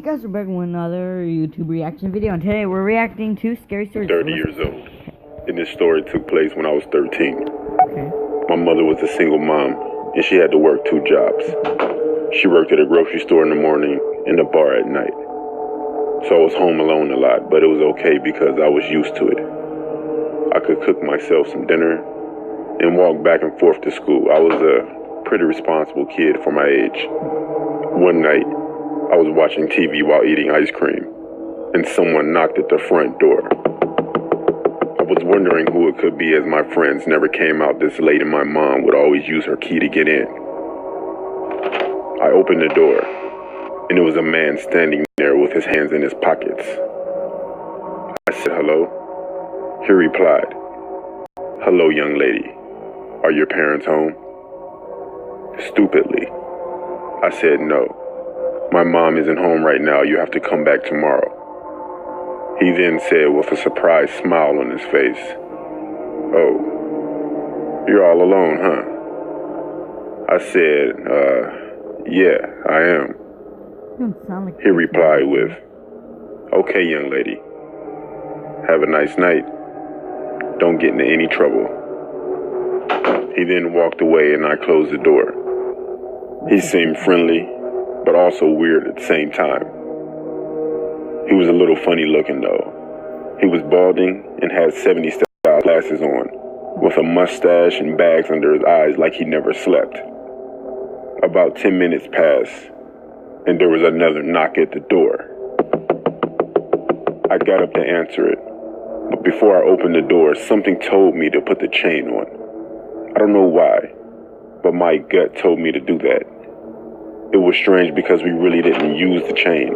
guys, we're back with another YouTube reaction video, and today we're reacting to Scary Stories. 30 years old, and this story took place when I was 13. Okay. My mother was a single mom, and she had to work 2 jobs. She worked at a grocery store in the morning and a bar at night. So I was home alone a lot, but it was okay because I was used to it. I could cook myself some dinner and walk back and forth to school. I was a pretty responsible kid for my age. One night, I was watching TV while eating ice cream, and someone knocked at the front door. I was wondering who it could be, as my friends never came out this late and my mom would always use her key to get in. I opened the door, and it was a man standing there with his hands in his pockets. I said, "Hello?" He replied, "Hello, young lady. Are your parents home?" Stupidly, I said, "No. My mom isn't home right now. You have to come back tomorrow." He then said with a surprised smile on his face, "Oh, you're all alone, huh?" I said, yeah, I am." He replied with, "Okay, young lady. Have a nice night. Don't get into any trouble." He then walked away and I closed the door. He seemed friendly, but also weird at the same time. He was a little funny looking though. He was balding and had 70s style glasses on, with a mustache and bags under his eyes like he never slept. About 10 minutes passed, and there was another knock at the door. I got up to answer it, but before I opened the door, something told me to put the chain on. I don't know why, but my gut told me to do that. It was strange because we really didn't use the chain.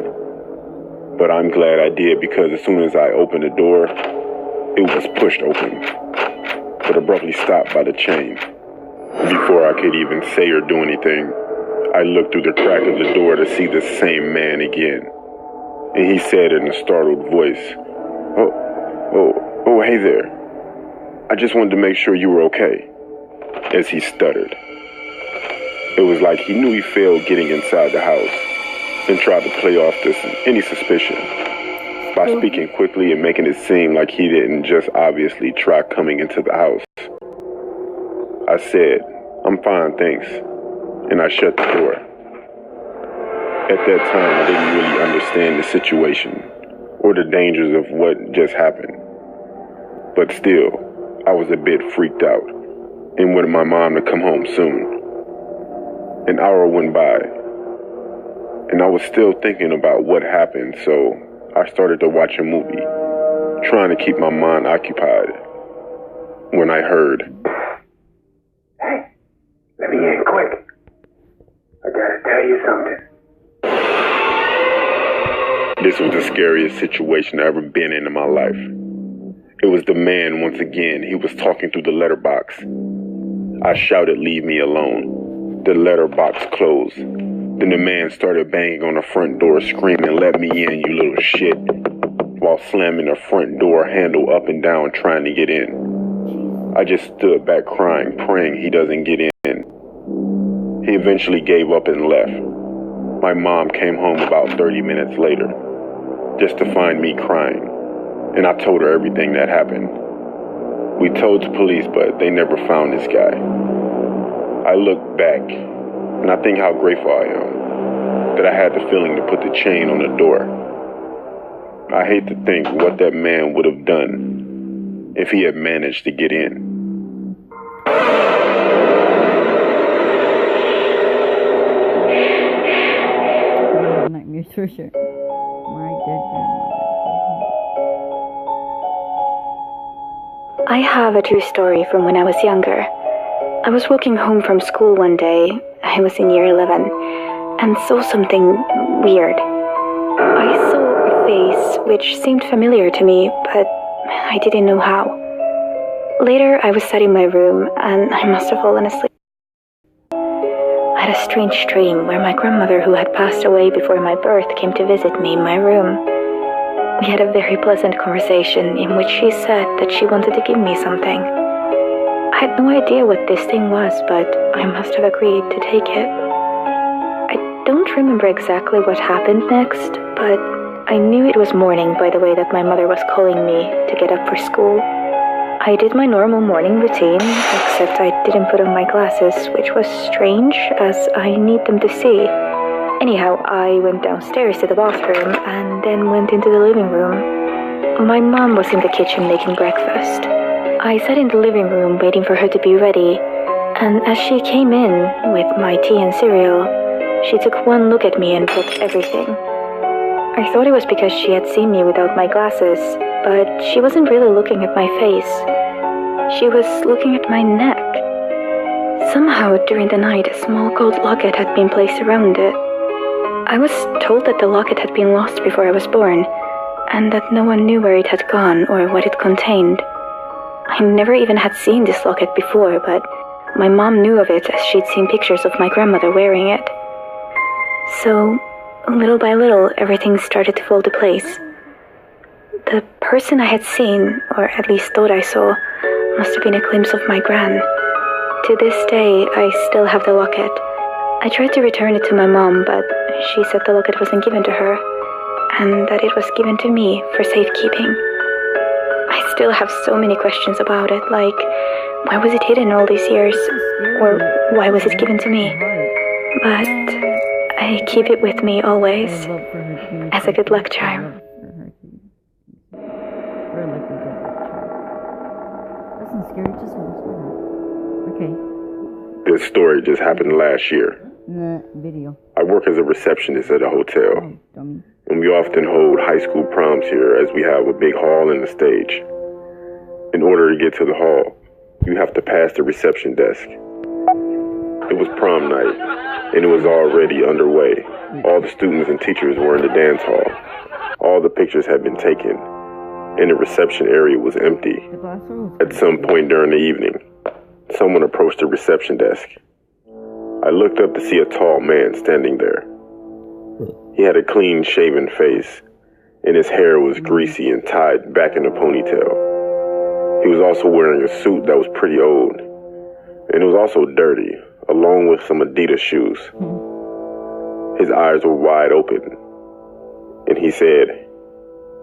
But I'm glad I did, because as soon as I opened the door, it was pushed open, but abruptly stopped by the chain. Before I could even say or do anything, I looked through the crack of the door to see the same man again. And he said in a startled voice, Oh, hey there. I just wanted to make sure you were okay," as he stuttered. It was like he knew he failed getting inside the house and tried to play off any suspicion by speaking quickly and making it seem like he didn't just obviously try coming into the house. I said, "I'm fine, thanks," and I shut the door. At that time, I didn't really understand the situation or the dangers of what just happened. But still, I was a bit freaked out and wanted my mom to come home soon. An hour went by, and I was still thinking about what happened, so I started to watch a movie, trying to keep my mind occupied, when I heard, "Hey, let me in quick. I gotta tell you something." This was the scariest situation I've ever been in my life. It was the man once again. He was talking through the letterbox. I shouted, "Leave me alone." The letterbox closed. Then the man started banging on the front door, screaming, "Let me in, you little shit," while slamming the front door handle up and down, trying to get in. I just stood back crying, praying he doesn't get in. He eventually gave up and left. My mom came home about 30 minutes later, just to find me crying, and I told her everything that happened. We told the police, but they never found this guy. I look back, and I think how grateful I am that I had the feeling to put the chain on the door. I hate to think what that man would have done if he had managed to get in. Nightmares for sure. My dead grandmother. I have a true story from when I was younger. I was walking home from school one day, I was in year 11, and saw something weird. I saw a face which seemed familiar to me, but I didn't know how. Later, I was sat in my room, and I must have fallen asleep. I had a strange dream where my grandmother, who had passed away before my birth, came to visit me in my room. We had a very pleasant conversation in which she said that she wanted to give me something. I had no idea what this thing was, but I must have agreed to take it. I don't remember exactly what happened next, but I knew it was morning by the way that my mother was calling me to get up for school. I did my normal morning routine, except I didn't put on my glasses, which was strange, as I need them to see. Anyhow, I went downstairs to the bathroom and then went into the living room. My mom was in the kitchen making breakfast. I sat in the living room waiting for her to be ready, and as she came in with my tea and cereal, she took one look at me and took everything. I thought it was because she had seen me without my glasses, but she wasn't really looking at my face. She was looking at my neck. Somehow, during the night, a small gold locket had been placed around it. I was told that the locket had been lost before I was born, and that no one knew where it had gone or what it contained. I never even had seen this locket before, but my mom knew of it as she'd seen pictures of my grandmother wearing it. So, little by little, everything started to fall into place. The person I had seen, or at least thought I saw, must have been a glimpse of my gran. To this day, I still have the locket. I tried to return it to my mom, but she said the locket wasn't given to her, and that it was given to me for safekeeping. I still have so many questions about it, like, why was it hidden all these years? Or why was it given to me? But I keep it with me always, as a good luck charm. Listen, Scary, just okay. This story just happened last year. Video. I work as a receptionist at a hotel, Oh, dummy. and we often hold high school proms here as we have a big hall and a stage. In order to get to the hall, you have to pass the reception desk. It was prom night, and it was already underway. All the students and teachers were in the dance hall. All the pictures had been taken, and the reception area was empty. The glass roof. At some point during the evening, someone approached the reception desk. I looked up to see a tall man standing there. He had a clean-shaven face, and his hair was greasy and tied back in a ponytail. He was also wearing a suit that was pretty old, and it was also dirty, along with some Adidas shoes. His eyes were wide open, and he said,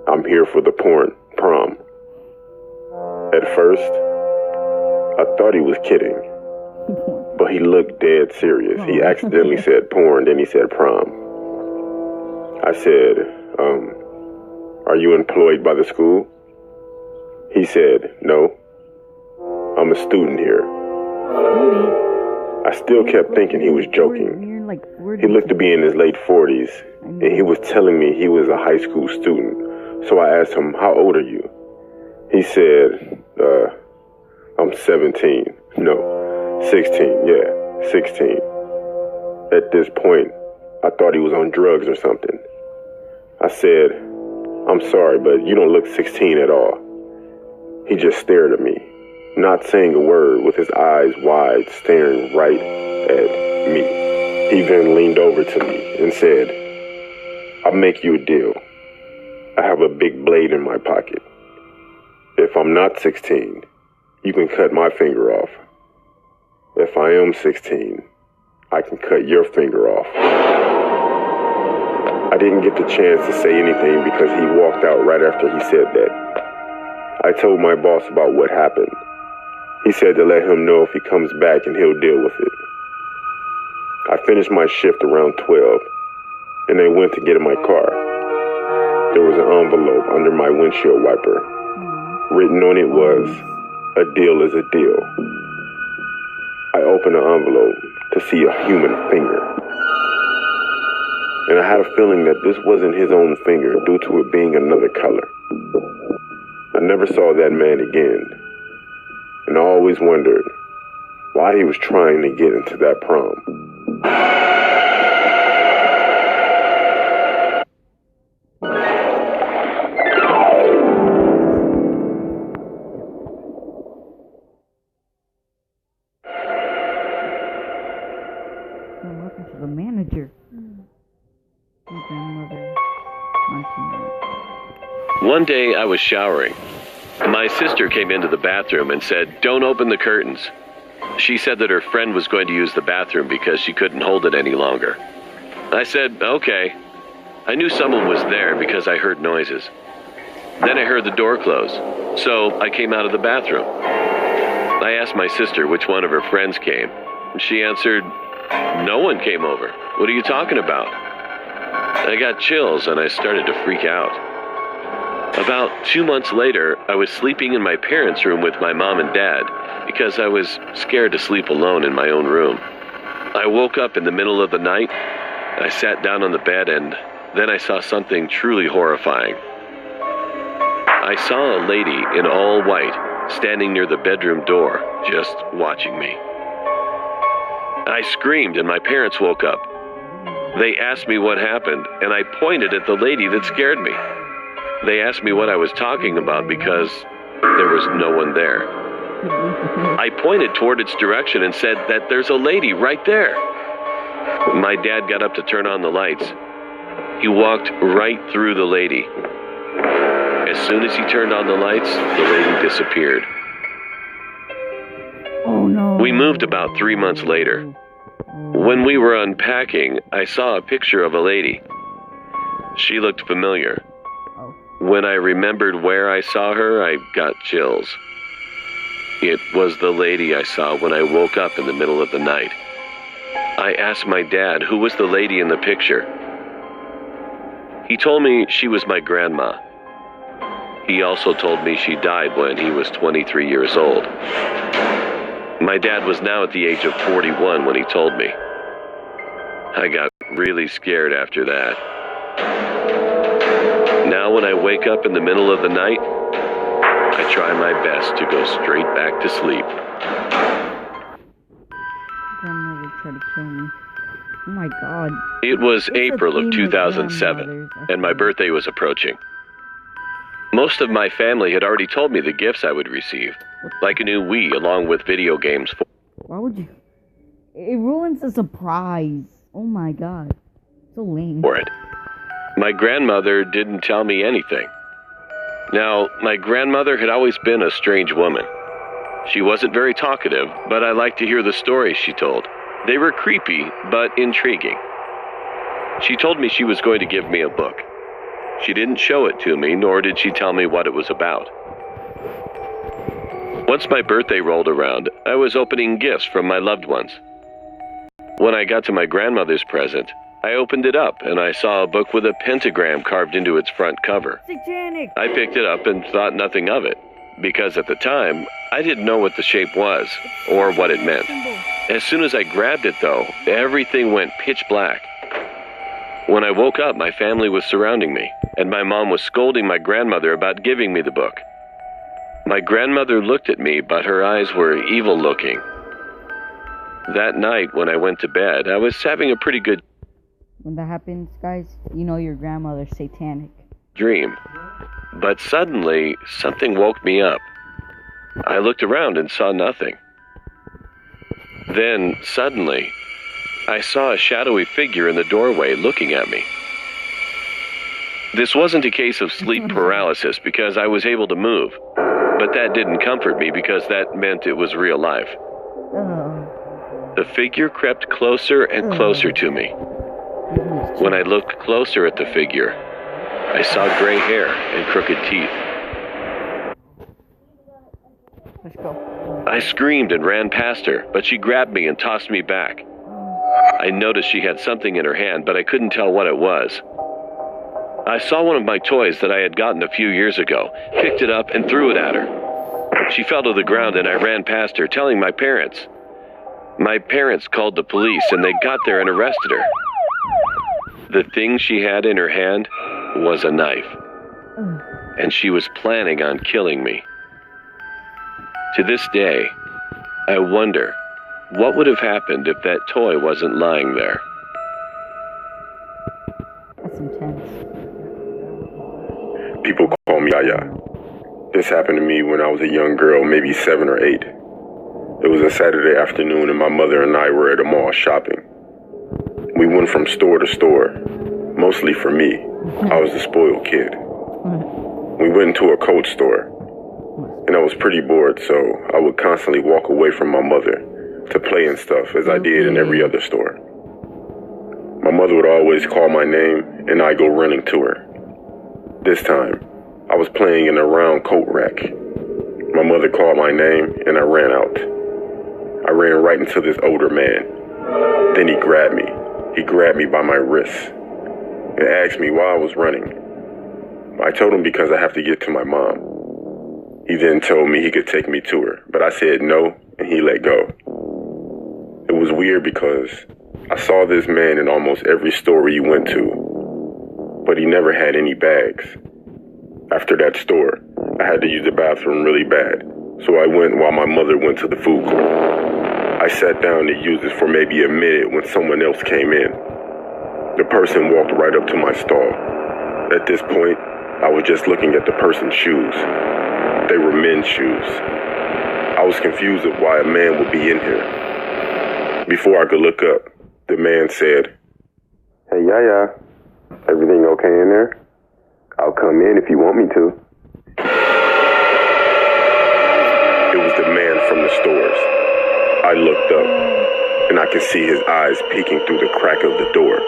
"I'm here for the prom." At first, I thought he was kidding, but he looked dead serious. He accidentally said porn, then he said prom. I said, "Are you employed by the school?" He said, "No, I'm a student here." I still kept thinking he was joking. He looked to be in his late 40s, and he was telling me he was a high school student. So I asked him, "How old are you?" He said, "I'm 17. No, 16. Yeah, 16. At this point, I thought he was on drugs or something. I said, "I'm sorry, but you don't look 16 at all." He just stared at me, not saying a word, with his eyes wide, staring right at me. He then leaned over to me and said, "I'll make you a deal. I have a big blade in my pocket. If I'm not 16, you can cut my finger off. If I am 16, I can cut your finger off." I didn't get the chance to say anything because he walked out right after he said that. I told my boss about what happened. He said to let him know if he comes back and he'll deal with it. I finished my shift around 12, and I went to get in my car. There was an envelope under my windshield wiper. Written on it was, "A deal is a deal." I opened the envelope to see a human finger. And I had a feeling that this wasn't his own finger due to it being another color. I never saw that man again, and I always wondered why he was trying to get into that prom. Welcome to the manager. My grandmother. One day I was showering. My sister came into the bathroom and said, "Don't open the curtains." She said that her friend was going to use the bathroom because she couldn't hold it any longer. I said, okay. I knew someone was there because I heard noises. Then I heard the door close, so I came out of the bathroom. I asked my sister which one of her friends came, and she answered, no one came over. What are you talking about? I got chills and I started to freak out. About 2 months later, I was sleeping in my parents' room with my mom and dad because I was scared to sleep alone in my own room. I woke up in the middle of the night. I sat down on the bed and then I saw something truly horrifying. I saw a lady in all white standing near the bedroom door, just watching me. I screamed and my parents woke up. They asked me what happened, and I pointed at the lady that scared me. They asked me what I was talking about because there was no one there. I pointed toward its direction and said that there's a lady right there. My dad got up to turn on the lights. He walked right through the lady. As soon as he turned on the lights, the lady disappeared. Oh no. We moved about 3 months later. When we were unpacking, I saw a picture of a lady. She looked familiar. When I remembered where I saw her, I got chills. It was the lady I saw when I woke up in the middle of the night. I asked my dad who was the lady in the picture. He told me she was my grandma. He also told me she died when he was 23 years old. My dad was now at the age of 41 when he told me. I got really scared after that. Now when I wake up in the middle of the night, I try my best to go straight back to sleep. Grandmother tried to kill me. Oh my god. It was What's the April theme of with 2007, grandmothers? and my birthday was approaching. Most of my family had already told me the gifts I would receive, like a new Wii along with video games Why would you? It ruins the surprise. Oh my god. So lame. for it. My grandmother didn't tell me anything. Now, my grandmother had always been a strange woman. She wasn't very talkative, but I liked to hear the stories she told. They were creepy, but intriguing. She told me she was going to give me a book. She didn't show it to me, nor did she tell me what it was about. Once my birthday rolled around, I was opening gifts from my loved ones. When I got to my grandmother's present, I opened it up and I saw a book with a pentagram carved into its front cover. Satanic. I picked it up and thought nothing of it, because at the time, I didn't know what the shape was or what it meant. As soon as I grabbed it, though, everything went pitch black. When I woke up, my family was surrounding me, and my mom was scolding my grandmother about giving me the book. My grandmother looked at me, but her eyes were evil-looking. That night, when I went to bed, I was having a pretty good When that happens, guys, you know your grandmother's satanic. dream. But suddenly, something woke me up. I looked around and saw nothing. Then, suddenly, I saw a shadowy figure in the doorway looking at me. This wasn't a case of sleep paralysis because I was able to move, but that didn't comfort me because that meant it was real life. Oh. The figure crept closer and closer to me. When I looked closer at the figure, I saw gray hair and crooked teeth. Let's go. I screamed and ran past her, but she grabbed me and tossed me back. I noticed she had something in her hand, but I couldn't tell what it was. I saw one of my toys that I had gotten a few years ago, picked it up and threw it at her. She fell to the ground and I ran past her, telling my parents. My parents called the police and they got there and arrested her. The thing she had in her hand was a knife, and she was planning on killing me. To this day, I wonder what would have happened if that toy wasn't lying there. That's intense. People call me Yaya. This happened to me when I was a young girl, maybe 7 or 8. It was a Saturday afternoon and my mother and I were at a mall shopping. We went from store to store, mostly for me. I was the spoiled kid. We went into a coat store, and I was pretty bored, so I would constantly walk away from my mother to play and stuff as I did in every other store. My mother would always call my name, and I'd go running to her. This time, I was playing in a round coat rack. My mother called my name, and I ran out. I ran right into this older man. Then he grabbed me. He grabbed me by my wrist and asked me why I was running. I told him because I have to get to my mom. He then told me he could take me to her, but I said no, and he let go. It was weird because I saw this man in almost every store he went to, but he never had any bags. After that store, I had to use the bathroom really bad, so I went while my mother went to the food court. I sat down to use it for maybe a minute when someone else came in. The person walked right up to my stall. At this point, I was just looking at the person's shoes. They were men's shoes. I was confused of why a man would be in here. Before I could look up, the man said, "Hey, Yaya, everything okay in there? I'll come in if you want me to." It was the man from the stores. I looked up, and I could see his eyes peeking through the crack of the door.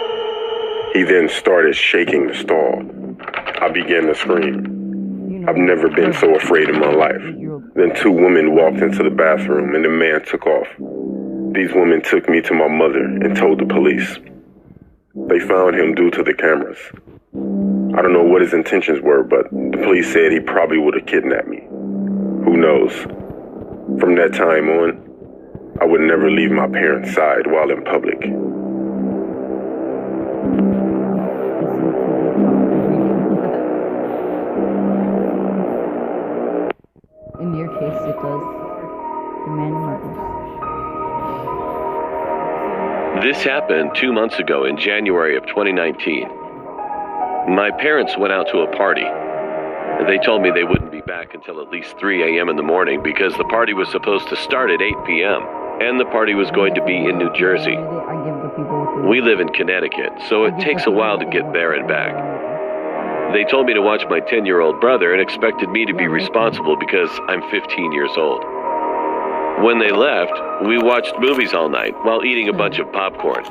He then started shaking the stall. I began to scream. I've never been so afraid in my life. Then two women walked into the bathroom, and the man took off. These women took me to my mother and told the police. They found him due to the cameras. I don't know what his intentions were, but the police said he probably would have kidnapped me. Who knows? From that time on, I would never leave my parents' side while in public. In your case, it does. The man murders. This happened 2 months ago in January of 2019. My parents went out to a party. They told me they wouldn't be back until at least 3 a.m. in the morning because the party was supposed to start at 8 p.m. and the party was going to be in New Jersey. We live in Connecticut, so it takes a while to get there and back. They told me to watch my 10-year-old brother and expected me to be responsible because I'm 15 years old. When they left, we watched movies all night while eating a bunch of popcorn.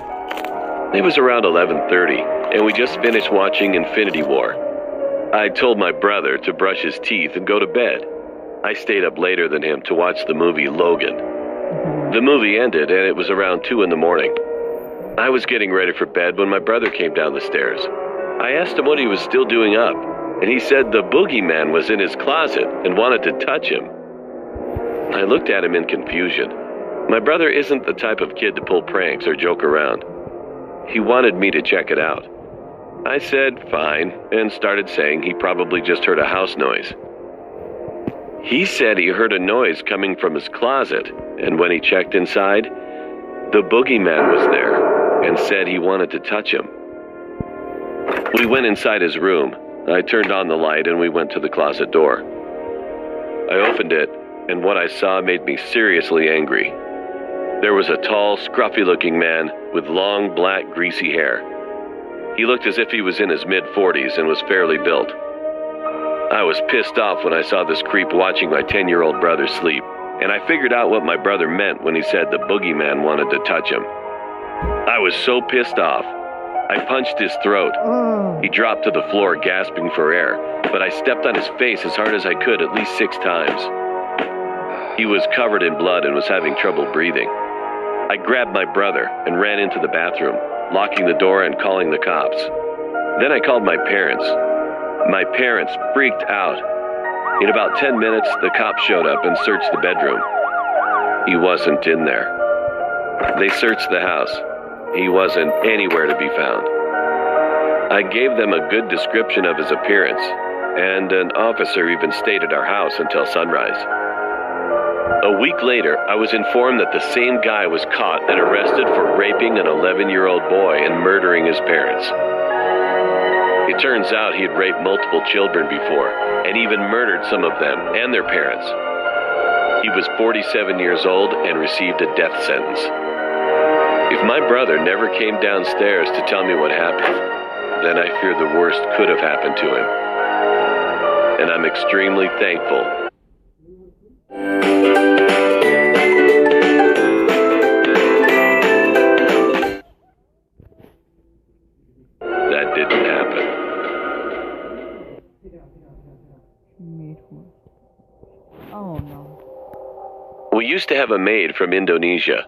It was around 11:30, and we just finished watching Infinity War. I told my brother to brush his teeth and go to bed. I stayed up later than him to watch the movie Logan. The movie ended, and it was around 2 in the morning. I was getting ready for bed when my brother came down the stairs. I asked him what he was still doing up, and he said the boogeyman was in his closet and wanted to touch him. I looked at him in confusion. My brother isn't the type of kid to pull pranks or joke around. He wanted me to check it out. I said fine, and started saying he probably just heard a house noise. He said he heard a noise coming from his closet, and when he checked inside, the boogeyman was there and said he wanted to touch him. We went inside his room. I turned on the light and we went to the closet door. I opened it, and what I saw made me seriously angry. There was a tall, scruffy-looking man with long, black, greasy hair. He looked as if he was in his mid-40s and was fairly built. I was pissed off when I saw this creep watching my 10-year-old brother sleep, and I figured out what my brother meant when he said the boogeyman wanted to touch him. I was so pissed off, I punched his throat. He dropped to the floor gasping for air, but I stepped on his face as hard as I could at least 6 times. He was covered in blood and was having trouble breathing. I grabbed my brother and ran into the bathroom, locking the door and calling the cops. Then I called my parents. My parents freaked out. In about 10 minutes, the cops showed up and searched the bedroom. He wasn't in there. They searched the house. He wasn't anywhere to be found. I gave them a good description of his appearance, and an officer even stayed at our house until sunrise. A week later, I was informed that the same guy was caught and arrested for raping an 11-year-old boy and murdering his parents. It turns out he had raped multiple children before, and even murdered some of them and their parents. He was 47 years old and received a death sentence. If my brother never came downstairs to tell me what happened, then I fear the worst could have happened to him. And I'm extremely thankful. used to have a maid from Indonesia,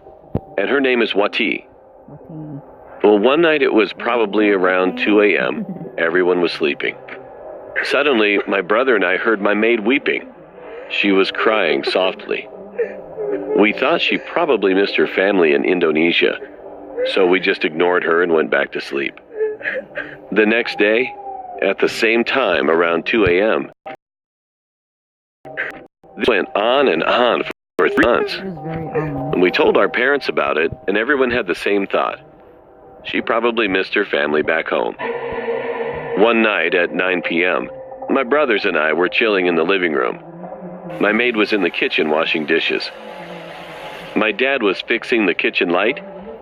and her name is Wati. Wati. Well, one night it was probably around 2 a.m. Everyone was sleeping. Suddenly, my brother and I heard my maid weeping. She was crying softly. We thought she probably missed her family in Indonesia, so we just ignored her and went back to sleep. The next day, at the same time, around 2 a.m., this went on and on for 3 months. It was very ominous. And we told our parents about it, and everyone had the same thought. She probably missed her family back home. One night at 9 p.m., my brothers and I were chilling in the living room. My maid was in the kitchen washing dishes. My dad was fixing the kitchen light,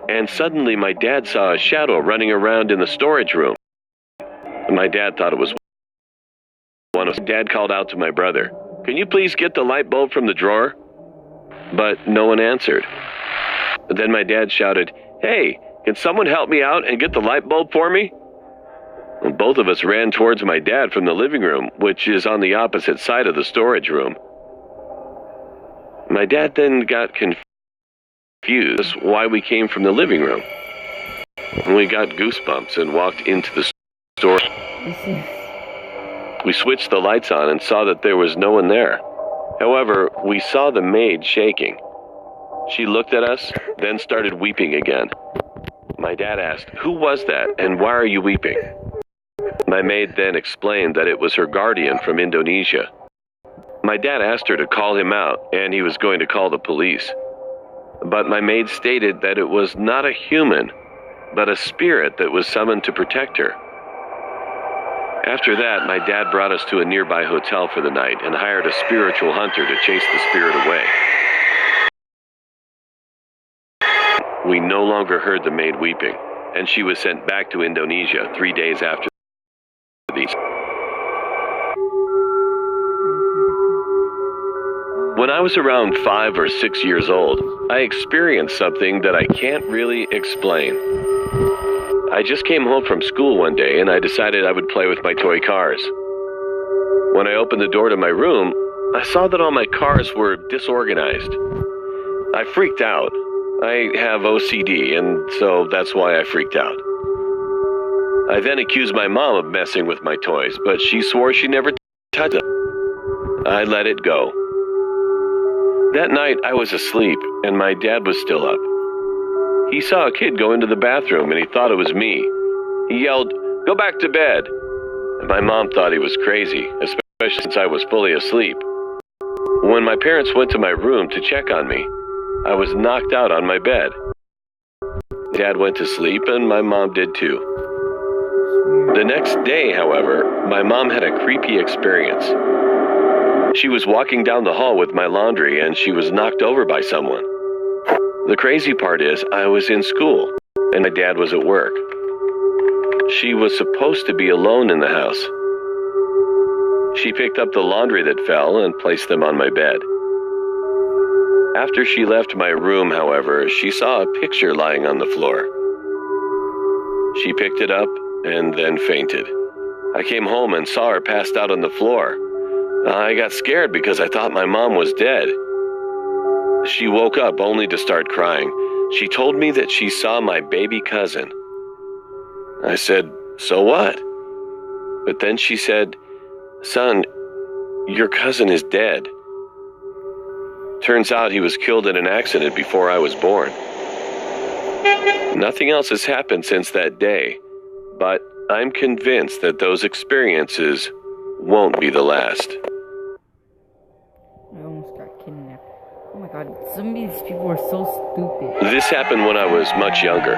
and suddenly my dad saw a shadow running around in the storage room. My dad thought it was one of us. Dad called out to my brother, "Can you please get the light bulb from the drawer?" But no one answered. Then my dad shouted, "Hey, can someone help me out and get the light bulb for me?" Well, both of us ran towards my dad from the living room, which is on the opposite side of the storage room. My dad then got confused why we came from the living room. And we got goosebumps and walked into the store. We switched the lights on and saw that there was no one there. However, we saw the maid shaking. She looked at us, then started weeping again. My dad asked, "Who was that, and why are you weeping?" My maid then explained that it was her guardian from Indonesia. My dad asked her to call him out, and he was going to call the police. But my maid stated that it was not a human, but a spirit that was summoned to protect her. After that, my dad brought us to a nearby hotel for the night and hired a spiritual hunter to chase the spirit away. We no longer heard the maid weeping, and she was sent back to Indonesia 3 days after these. When I was around 5 or 6 years old, I experienced something that I can't really explain. I just came home from school one day and I decided I would play with my toy cars. When I opened the door to my room, I saw that all my cars were disorganized. I freaked out. I have OCD, and so that's why I freaked out. I then accused my mom of messing with my toys, but she swore she never touched them. I let it go. That night, I was asleep, and my dad was still up. He saw a kid go into the bathroom, and he thought it was me. He yelled, "Go back to bed!" And my mom thought he was crazy, especially since I was fully asleep. When my parents went to my room to check on me, I was knocked out on my bed. Dad went to sleep, and my mom did too. The next day, however, my mom had a creepy experience. She was walking down the hall with my laundry, and she was knocked over by someone. The crazy part is, I was in school, and my dad was at work. She was supposed to be alone in the house. She picked up the laundry that fell and placed them on my bed. After she left my room, however, she saw a picture lying on the floor. She picked it up and then fainted. I came home and saw her passed out on the floor. I got scared because I thought my mom was dead. She woke up only to start crying. She told me that she saw my baby cousin. I said, "So what?" But then she said, "Son, your cousin is dead." Turns out he was killed in an accident before I was born. Nothing else has happened since that day, but I'm convinced that those experiences won't be the last. I almost got kidnapped. Oh my god, some of these people are so stupid. This happened when I was much younger.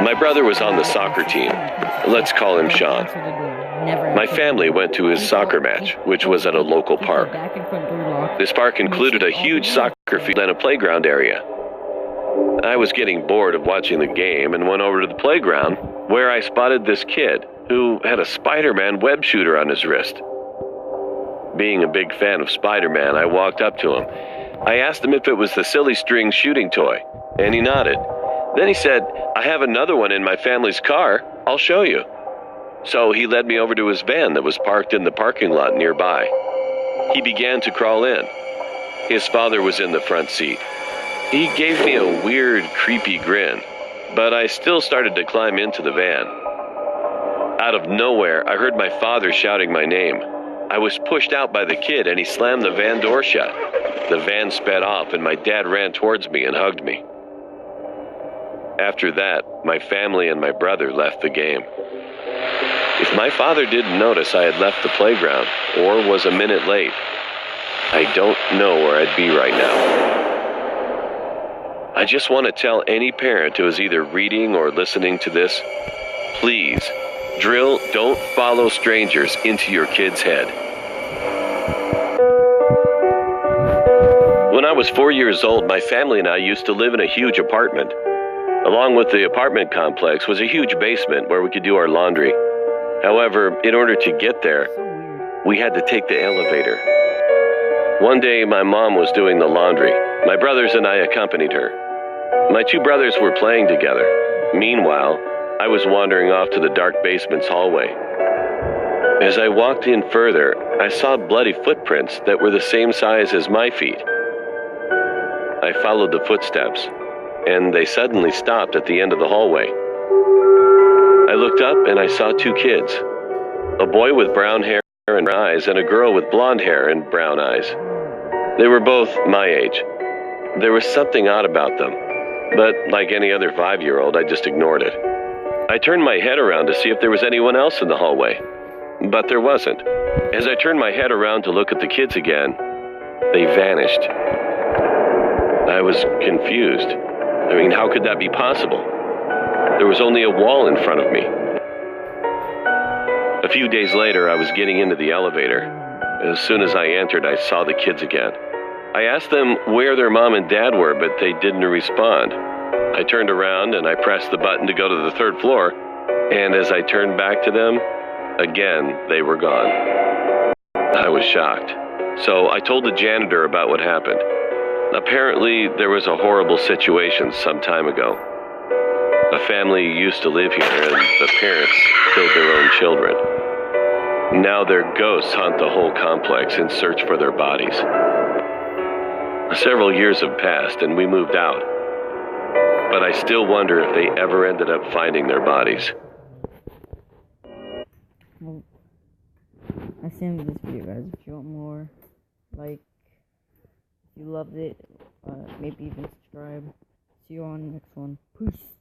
My brother was on the soccer team. Let's call him Sean. My family went to his soccer match, which was at a local park. This park included a huge soccer field and a playground area. I was getting bored of watching the game and went over to the playground, where I spotted this kid who had a Spider-Man web shooter on his wrist. Being a big fan of Spider-Man, I walked up to him. I asked him if it was the silly string shooting toy, and he nodded. Then he said, "I have another one in my family's car. I'll show you." So he led me over to his van that was parked in the parking lot nearby. He began to crawl in. His father was in the front seat. He gave me a weird, creepy grin, but I still started to climb into the van. Out of nowhere, I heard my father shouting my name. I was pushed out by the kid and he slammed the van door shut. The van sped off and my dad ran towards me and hugged me. After that, my family and my brother left the game. If my father didn't notice I had left the playground or was a minute late, I don't know where I'd be right now. I just want to tell any parent who is either reading or listening to this, please, drill "don't follow strangers" into your kid's head. When I was 4 years old, my family and I used to live in a huge apartment. Along with the apartment complex was a huge basement where we could do our laundry. However, in order to get there, we had to take the elevator. One day, my mom was doing the laundry. My brothers and I accompanied her. My two brothers were playing together. Meanwhile, I was wandering off to the dark basement's hallway. As I walked in further, I saw bloody footprints that were the same size as my feet. I followed the footsteps, and they suddenly stopped at the end of the hallway. I looked up and I saw two kids, a boy with brown hair and brown eyes and a girl with blonde hair and brown eyes. They were both my age. There was something odd about them, but like any other 5-year-old, I just ignored it. I turned my head around to see if there was anyone else in the hallway, but there wasn't. As I turned my head around to look at the kids again, they vanished. I was confused. I mean, how could that be possible? There was only a wall in front of me. A few days later, I was getting into the elevator. As soon as I entered, I saw the kids again. I asked them where their mom and dad were, but they didn't respond. I turned around and I pressed the button to go to the 3rd floor, and as I turned back to them, again, they were gone. I was shocked. So I told the janitor about what happened. Apparently, there was a horrible situation some time ago. A family used to live here, and the parents killed their own children. Now their ghosts haunt the whole complex in search for their bodies. Several years have passed, and we moved out. But I still wonder if they ever ended up finding their bodies. Well, that's the end of this video, guys. If you want more, like, if you loved it, maybe even subscribe. See you on the next one. Peace.